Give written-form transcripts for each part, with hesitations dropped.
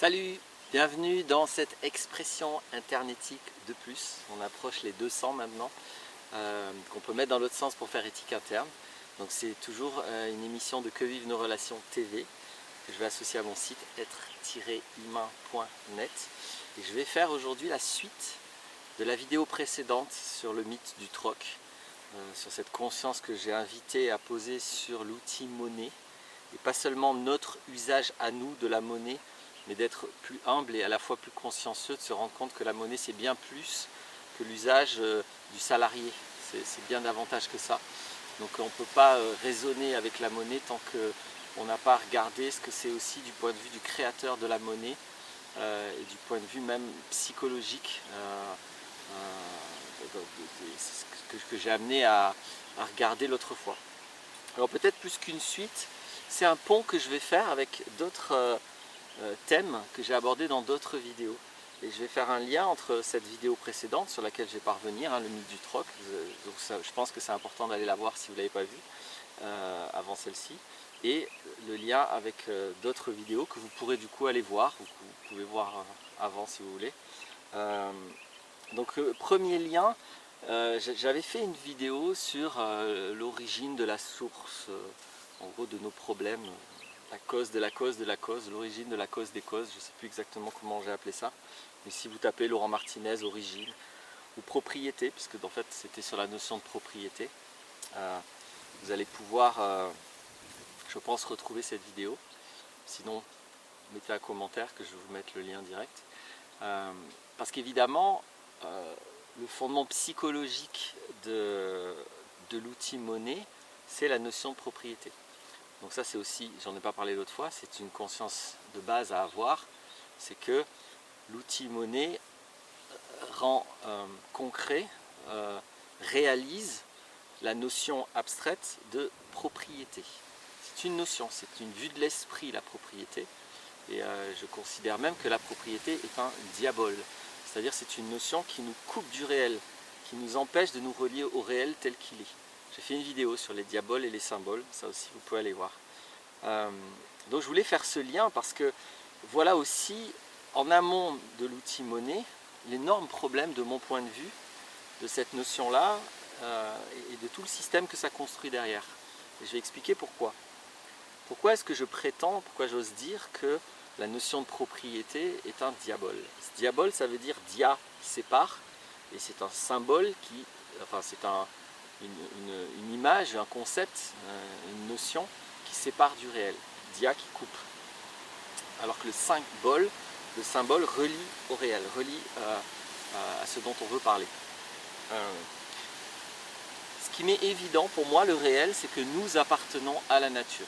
Salut, bienvenue dans cette expression internétique de plus. On approche les 200 maintenant, qu'on peut mettre dans l'autre sens pour faire éthique interne. Donc c'est toujours une émission de Que vivent nos relations TV que je vais associer à mon site être-humain.net. Et je vais faire aujourd'hui la suite de la vidéo précédente sur le mythe du troc, sur cette conscience que j'ai invité à poser sur l'outil monnaie, et pas seulement notre usage à nous de la monnaie, mais d'être plus humble et à la fois plus consciencieux, de se rendre compte que la monnaie c'est bien plus que l'usage du salarié, c'est bien davantage que ça. Donc on ne peut pas raisonner avec la monnaie tant qu'on n'a pas regardé ce que c'est aussi du point de vue du créateur de la monnaie et du point de vue même psychologique que j'ai amené à regarder l'autre fois. Alors peut-être plus qu'une suite, c'est un pont que je vais faire avec d'autres thèmes que j'ai abordés dans d'autres vidéos. Et je vais faire un lien entre cette vidéo précédente sur laquelle je vais parvenir, le mythe du troc. Donc je pense que c'est important d'aller la voir si vous ne l'avez pas vue avant celle-ci. Et le lien avec d'autres vidéos que vous pourrez du coup aller voir, ou que vous pouvez voir avant si vous voulez. Donc premier lien, j'avais fait une vidéo sur l'origine de la source, en gros de nos problèmes. La cause de la cause de la cause, l'origine de la cause des causes, je ne sais plus exactement comment j'ai appelé ça, mais si vous tapez Laurent Martinez, origine, ou propriété, puisque en fait c'était sur la notion de propriété, vous allez pouvoir, je pense, retrouver cette vidéo. Sinon, mettez un commentaire que je vais vous mettre le lien direct. Parce qu'évidemment, le fondement psychologique de l'outil monnaie, c'est la notion de propriété. Donc ça c'est aussi, j'en ai pas parlé l'autre fois, c'est une conscience de base à avoir, c'est que l'outil monnaie rend concret, réalise la notion abstraite de propriété. C'est une notion, c'est une vue de l'esprit la propriété, et je considère même que la propriété est un diabole, c'est-à-dire c'est une notion qui nous coupe du réel, qui nous empêche de nous relier au réel tel qu'il est. J'ai fait une vidéo sur les diaboles et les symboles, ça aussi vous pouvez aller voir. Donc je voulais faire ce lien parce que voilà aussi, en amont de l'outil monnaie, l'énorme problème de mon point de vue, de cette notion-là et de tout le système que ça construit derrière. Et je vais expliquer pourquoi. Pourquoi est-ce que je prétends, pourquoi j'ose dire que la notion de propriété est un diabole. Ce diabole, ça veut dire dia, sépare, et c'est un symbole qui, enfin c'est une image, un concept, une notion qui sépare du réel, dia qui coupe. Alors que le symbole relie au réel, relie à ce dont on veut parler. Ce qui m'est évident pour moi, le réel, c'est que nous appartenons à la nature.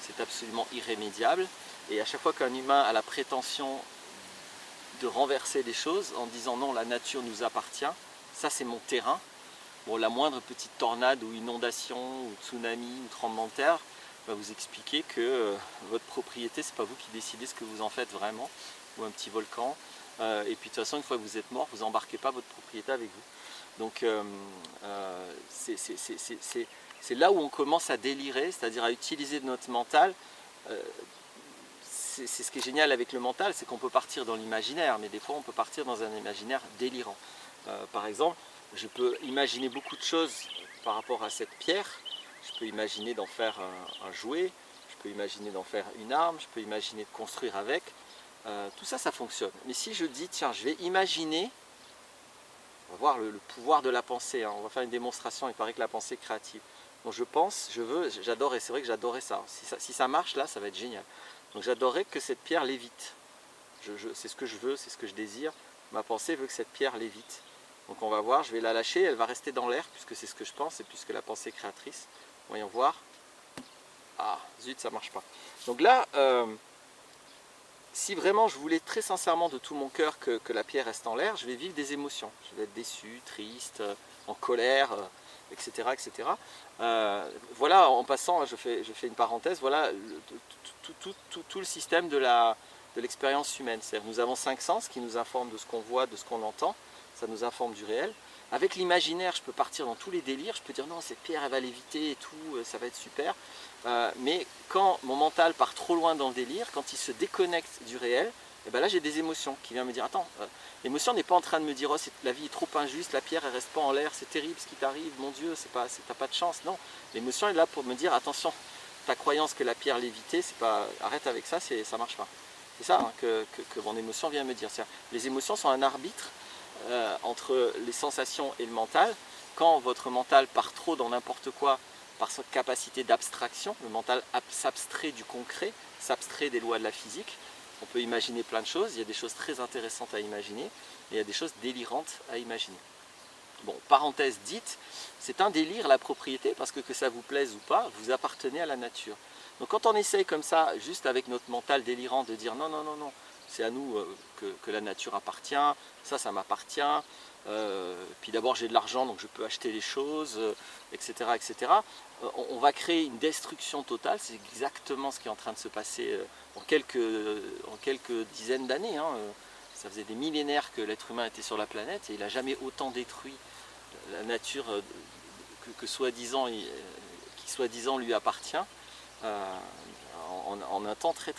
C'est absolument irrémédiable, et à chaque fois qu'un humain a la prétention de renverser les choses en disant non, la nature nous appartient, ça c'est mon terrain. Bon, la moindre petite tornade ou inondation ou tsunami ou tremblement de terre va vous expliquer que votre propriété, c'est pas vous qui décidez ce que vous en faites vraiment, ou un petit volcan. Et puis de toute façon, une fois que vous êtes mort, vous embarquez pas votre propriété avec vous. Donc c'est là où on commence à délirer, c'est-à-dire à utiliser notre mental. C'est ce qui est génial avec le mental, c'est qu'on peut partir dans l'imaginaire, mais des fois on peut partir dans un imaginaire délirant. Par exemple, je peux imaginer beaucoup de choses par rapport à cette pierre. Je peux imaginer d'en faire un jouet, je peux imaginer d'en faire une arme, je peux imaginer de construire avec. Tout ça, ça fonctionne. Mais si je dis, tiens, je vais imaginer, on va voir le pouvoir de la pensée, hein. On va faire une démonstration, il paraît que la pensée est créative. Donc je pense, je veux, j'adore, et c'est vrai que j'adorais ça. Si ça marche là, ça va être génial. Donc j'adorerais que cette pierre lévite. C'est ce que je veux, c'est ce que je désire. Ma pensée veut que cette pierre lévite. Donc on va voir, je vais la lâcher, elle va rester dans l'air, puisque c'est ce que je pense, et puisque la pensée est créatrice. Voyons voir. Ah, zut, ça marche pas. Donc là, si vraiment je voulais très sincèrement de tout mon cœur que la pierre reste en l'air, je vais vivre des émotions. Je vais être déçu, triste, en colère, etc. etc. Voilà, en passant, je fais une parenthèse, voilà tout le système de l'expérience humaine. C'est-à-dire nous avons 5 sens qui nous informent de ce qu'on voit, de ce qu'on entend, ça nous informe du réel. Avec l'imaginaire, je peux partir dans tous les délires, je peux dire non, cette pierre elle va l'éviter et tout, ça va être super. Mais quand mon mental part trop loin dans le délire, quand il se déconnecte du réel, et ben là j'ai des émotions qui viennent me dire attends, l'émotion n'est pas en train de me dire oh, la vie est trop injuste, la pierre elle reste pas en l'air, c'est terrible ce qui t'arrive, mon Dieu, t'as pas de chance. Non, l'émotion est là pour me dire attention, ta croyance que la pierre l'évitait, c'est pas, arrête avec ça, ça marche pas. C'est ça hein, que mon émotion vient me dire. Les émotions sont un arbitre entre les sensations et le mental. Quand votre mental part trop dans n'importe quoi par sa capacité d'abstraction, le mental s'abstrait du concret, s'abstrait des lois de la physique. On peut imaginer plein de choses, il y a des choses très intéressantes à imaginer, et il y a des choses délirantes à imaginer. Bon, parenthèse dite, c'est un délire la propriété, parce que ça vous plaise ou pas, vous appartenez à la nature. Donc quand on essaye comme ça, juste avec notre mental délirant, de dire non, non, non, non, c'est à nous que la nature appartient, ça m'appartient, puis d'abord j'ai de l'argent donc je peux acheter les choses, etc. etc. On va créer une destruction totale, c'est exactement ce qui est en train de se passer en quelques dizaines d'années. Hein. Ça faisait des millénaires que l'être humain était sur la planète et il n'a jamais autant détruit la nature qui soi-disant lui appartient en un temps très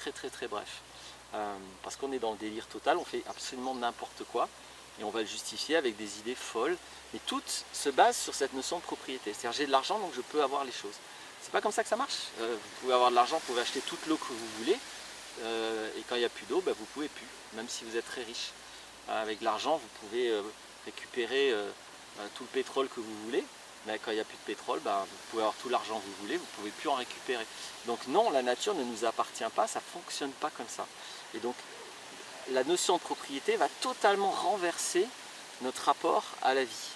bref. Parce qu'on est dans le délire total, on fait absolument n'importe quoi et on va le justifier avec des idées folles, mais toutes se basent sur cette notion de propriété. C'est-à-dire j'ai de l'argent donc je peux avoir les choses. C'est pas comme ça que ça marche. Vous pouvez avoir de l'argent, vous pouvez acheter toute l'eau que vous voulez, et quand il n'y a plus d'eau, vous ne pouvez plus, même si vous êtes très riche. Avec l'argent, vous pouvez récupérer tout le pétrole que vous voulez, mais quand il n'y a plus de pétrole, vous pouvez avoir tout l'argent que vous voulez, vous ne pouvez plus en récupérer. Donc non, la nature ne nous appartient pas, ça ne fonctionne pas comme ça. Et donc la notion de propriété va totalement renverser notre rapport à la vie,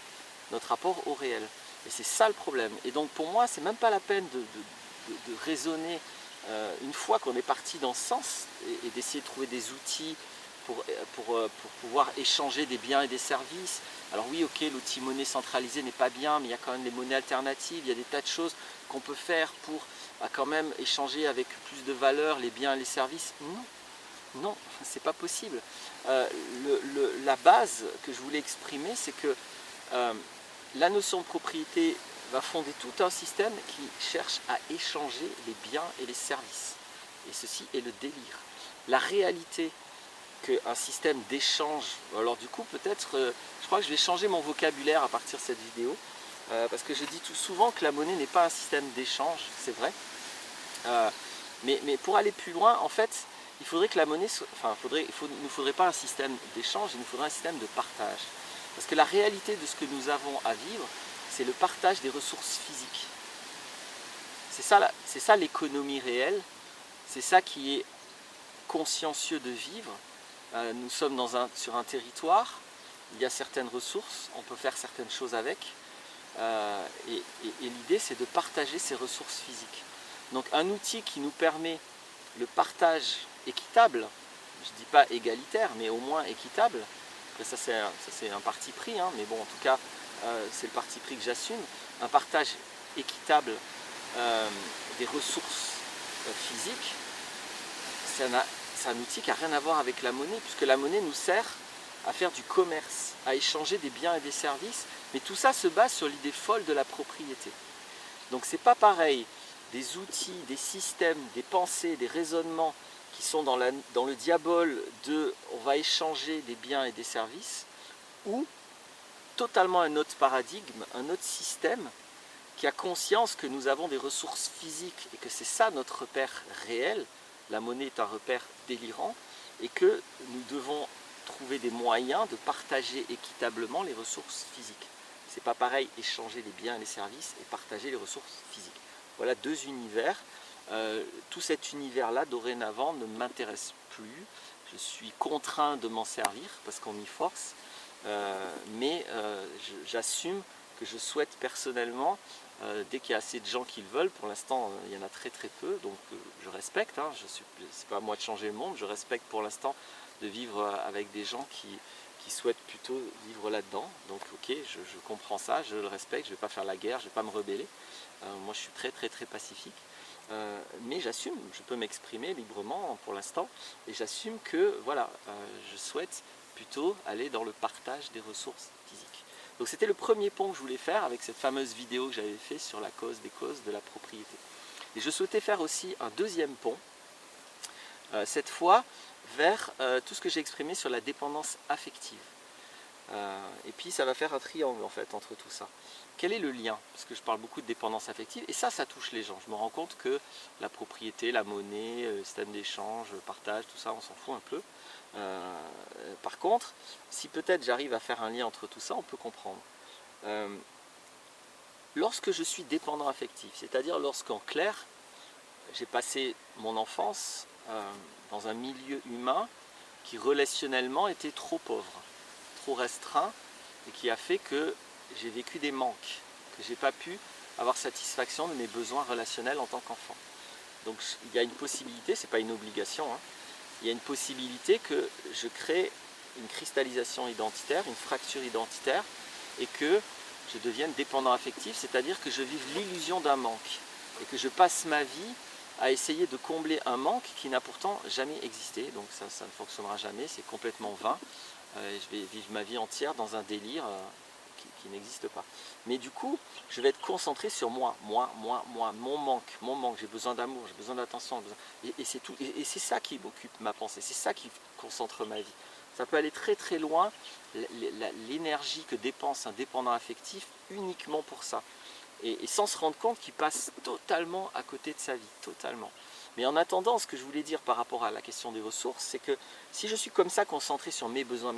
notre rapport au réel. Et c'est ça le problème. Et donc pour moi, c'est même pas la peine de raisonner une fois qu'on est parti dans ce sens et d'essayer de trouver des outils pour pouvoir échanger des biens et des services. Alors oui, ok, l'outil monnaie centralisée n'est pas bien, mais il y a quand même les monnaies alternatives, il y a des tas de choses qu'on peut faire pour quand même échanger avec plus de valeur les biens et les services. Non, non, c'est pas possible. La base que je voulais exprimer, c'est que la notion de propriété va fonder tout un système qui cherche à échanger les biens et les services. Et ceci est le délire. La réalité qu'un système d'échange, alors du coup peut-être, je crois que je vais changer mon vocabulaire à partir de cette vidéo, parce que je dis tout souvent que la monnaie n'est pas un système d'échange, c'est vrai, mais pour aller plus loin, en fait, il faudrait que la monnaie, il ne nous faudrait pas un système d'échange, il nous faudrait un système de partage. Parce que la réalité de ce que nous avons à vivre, c'est le partage des ressources physiques. C'est ça l'économie réelle, c'est ça qui est consciencieux de vivre. Nous sommes sur un territoire, il y a certaines ressources, on peut faire certaines choses avec, et l'idée c'est de partager ces ressources physiques. Donc un outil qui nous permet le partage équitable, je ne dis pas égalitaire, mais au moins équitable, après ça c'est un parti pris, hein, mais bon en tout cas c'est le parti pris que j'assume, un partage équitable des ressources physiques, c'est un outil qui n'a rien à voir avec la monnaie, puisque la monnaie nous sert à faire du commerce, à échanger des biens et des services, mais tout ça se base sur l'idée folle de la propriété. Donc c'est pas pareil, des outils, des systèmes, des pensées, des raisonnements qui sont dans le diabole de on va échanger des biens et des services, ou totalement un autre paradigme, un autre système qui a conscience que nous avons des ressources physiques et que c'est ça notre repère réel. La monnaie est un repère délirant et que nous devons trouver des moyens de partager équitablement les ressources physiques. C'est pas pareil échanger les biens et les services et partager les ressources physiques. Voilà deux univers. Tout cet univers-là, dorénavant, ne m'intéresse plus. Je suis contraint de m'en servir parce qu'on m'y force. Mais j'assume que je souhaite personnellement, dès qu'il y a assez de gens qui le veulent, pour l'instant il y en a très peu, donc je respecte, hein, c'est pas à moi de changer le monde, je respecte pour l'instant de vivre avec des gens qui souhaitent plutôt vivre là-dedans, donc ok, je comprends ça, je le respecte, je ne vais pas faire la guerre, je ne vais pas me rebeller, moi je suis très pacifique, mais j'assume, je peux m'exprimer librement pour l'instant, et j'assume que voilà, je souhaite plutôt aller dans le partage des ressources physiques. Donc c'était le premier pont que je voulais faire avec cette fameuse vidéo que j'avais fait sur la cause des causes de la propriété. Et je souhaitais faire aussi un deuxième pont, cette fois vers tout ce que j'ai exprimé sur la dépendance affective. Et puis ça va faire un triangle en fait entre tout ça. Quel est le lien? Parce que je parle beaucoup de dépendance affective et ça touche les gens. Je me rends compte que la propriété, la monnaie, le système d'échange, le partage, tout ça on s'en fout un peu. Par contre, si peut-être j'arrive à faire un lien entre tout ça, on peut comprendre. Lorsque je suis dépendant affectif, c'est-à-dire lorsqu'en clair, j'ai passé mon enfance dans un milieu humain qui relationnellement était trop pauvre, trop restreint et qui a fait que j'ai vécu des manques, que je n'ai pas pu avoir satisfaction de mes besoins relationnels en tant qu'enfant. Donc il y a une possibilité, ce n'est pas une obligation, hein, il y a une possibilité que je crée une cristallisation identitaire, une fracture identitaire et que je devienne dépendant affectif, c'est-à-dire que je vive l'illusion d'un manque et que je passe ma vie à essayer de combler un manque qui n'a pourtant jamais existé, donc ça ne fonctionnera jamais, c'est complètement vain. Je vais vivre ma vie entière dans un délire qui n'existe pas. Mais du coup, je vais être concentré sur moi, mon manque, j'ai besoin d'amour, j'ai besoin d'attention, et c'est tout. Et c'est ça qui m'occupe ma pensée, c'est ça qui concentre ma vie. Ça peut aller très très loin, l'énergie que dépense un dépendant affectif uniquement pour ça. Et sans se rendre compte qu'il passe totalement à côté de sa vie, totalement. Mais en attendant, ce que je voulais dire par rapport à la question des ressources, c'est que si je suis comme ça concentré sur mes besoins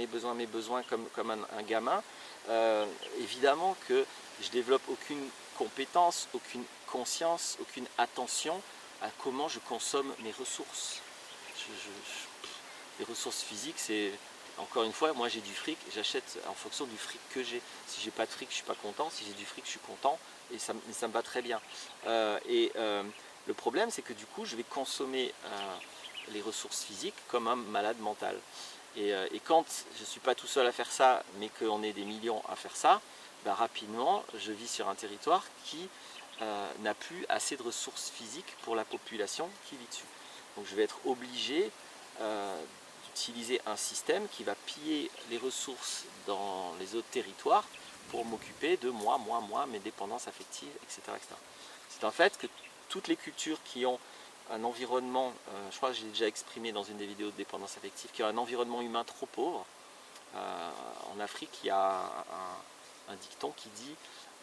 comme un gamin, évidemment que je développe aucune compétence, aucune conscience, aucune attention à comment je consomme mes ressources. Les ressources physiques, c'est... Encore une fois, moi j'ai du fric, j'achète en fonction du fric que j'ai. Si j'ai pas de fric, je suis pas content. Si j'ai du fric, je suis content. Et ça me va très bien. Le problème, c'est que du coup, je vais consommer les ressources physiques comme un malade mental. Et quand je ne suis pas tout seul à faire ça, mais qu'on est des millions à faire ça, ben rapidement, je vis sur un territoire qui n'a plus assez de ressources physiques pour la population qui vit dessus. Donc je vais être obligé d'utiliser un système qui va piller les ressources dans les autres territoires pour m'occuper de moi, mes dépendances affectives, etc. etc. C'est un fait que toutes les cultures qui ont un environnement, je crois que j'ai déjà exprimé dans une des vidéos de dépendance affective, qui ont un environnement humain trop pauvre, en Afrique il y a un dicton qui dit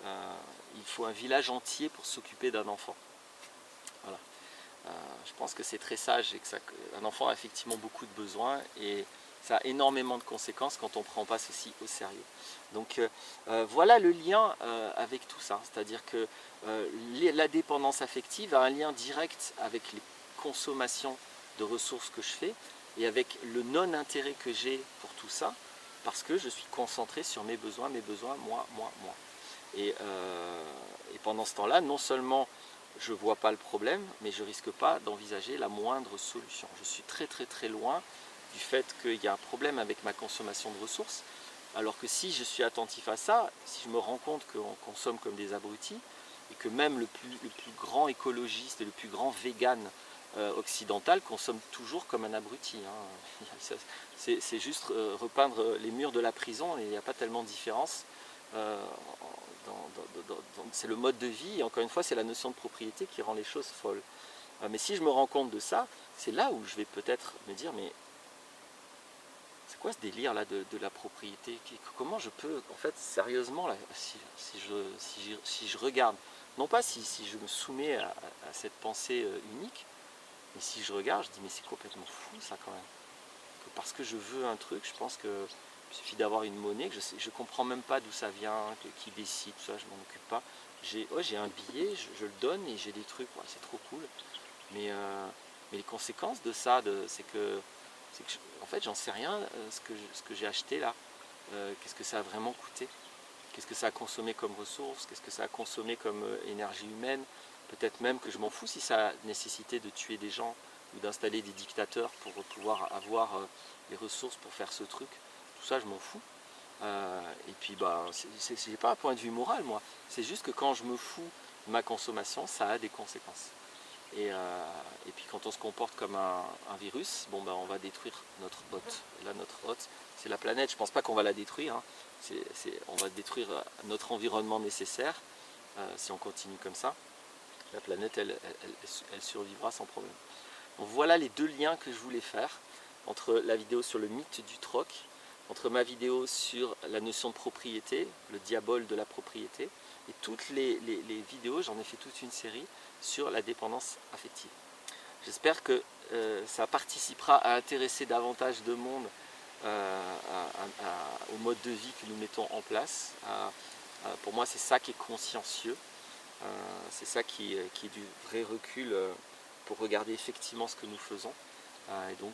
il faut un village entier pour s'occuper d'un enfant. Voilà. Je pense que c'est très sage et que un enfant a effectivement beaucoup de besoins et ça a énormément de conséquences quand on ne prend pas ceci au sérieux. Donc voilà le lien avec tout ça, c'est-à-dire que la dépendance affective a un lien direct avec les consommations de ressources que je fais et avec le non-intérêt que j'ai pour tout ça, parce que je suis concentré sur mes besoins, moi. Et pendant ce temps-là, non seulement je ne vois pas le problème, mais je ne risque pas d'envisager la moindre solution. Je suis très loin du fait qu'il y a un problème avec ma consommation de ressources, alors que si je suis attentif à ça, si je me rends compte qu'on consomme comme des abrutis, et que même le plus grand écologiste et le plus grand vegan occidental consomme toujours comme un abruti. Hein. C'est juste repeindre les murs de la prison et il n'y a pas tellement de différence. C'est le mode de vie et encore une fois c'est la notion de propriété qui rend les choses folles. Mais si je me rends compte de ça, c'est là où je vais peut-être me dire mais c'est quoi ce délire là de la propriété? Comment je peux, en fait, sérieusement, là, si je regarde, non pas si je me soumets à cette pensée unique, mais si je regarde, je dis mais c'est complètement fou ça quand même. Que parce que je veux un truc, je pense que il suffit d'avoir une monnaie, que je ne comprends même pas d'où ça vient, qui décide, tout ça, je m'en occupe pas. J'ai un billet, je le donne et j'ai des trucs, ouais, c'est trop cool. Mais les conséquences de ça, c'est que en fait, j'en sais rien ce que j'ai acheté là. Qu'est-ce que ça a vraiment coûté? Qu'est-ce que ça a consommé comme ressources? Qu'est-ce que ça a consommé comme énergie humaine? Peut-être même que je m'en fous si ça a nécessité de tuer des gens ou d'installer des dictateurs pour pouvoir avoir les ressources pour faire ce truc. Tout ça, je m'en fous. Et puis, bah, c'est pas un point de vue moral, moi. C'est juste que quand je me fous de ma consommation, ça a des conséquences. Et puis quand on se comporte comme un virus, bon, ben, on va détruire notre hôte. Et là, notre hôte, c'est la planète. Je ne pense pas qu'on va la détruire, hein. On va détruire notre environnement nécessaire si on continue comme ça. La planète, elle survivra sans problème. Donc voilà les deux liens que je voulais faire entre la vidéo sur le mythe du troc, entre ma vidéo sur la notion de propriété, le diabole de la propriété, et toutes les vidéos, j'en ai fait toute une série sur la dépendance affective. J'espère que ça participera à intéresser davantage de monde au mode de vie que nous mettons en place. Pour moi, c'est ça qui est consciencieux, c'est ça qui est du vrai recul pour regarder effectivement ce que nous faisons. Et donc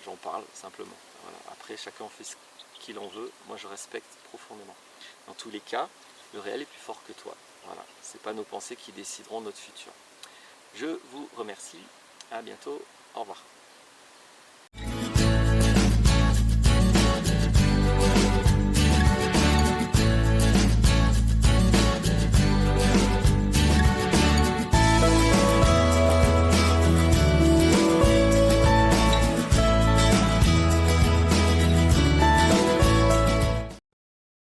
j'en parle simplement. Voilà. Après, chacun fait ce qu'il en veut. Moi, je respecte profondément. Dans tous les cas, le réel est plus fort que toi. Voilà. Ce n'est pas nos pensées qui décideront notre futur. Je vous remercie. À bientôt. Au revoir.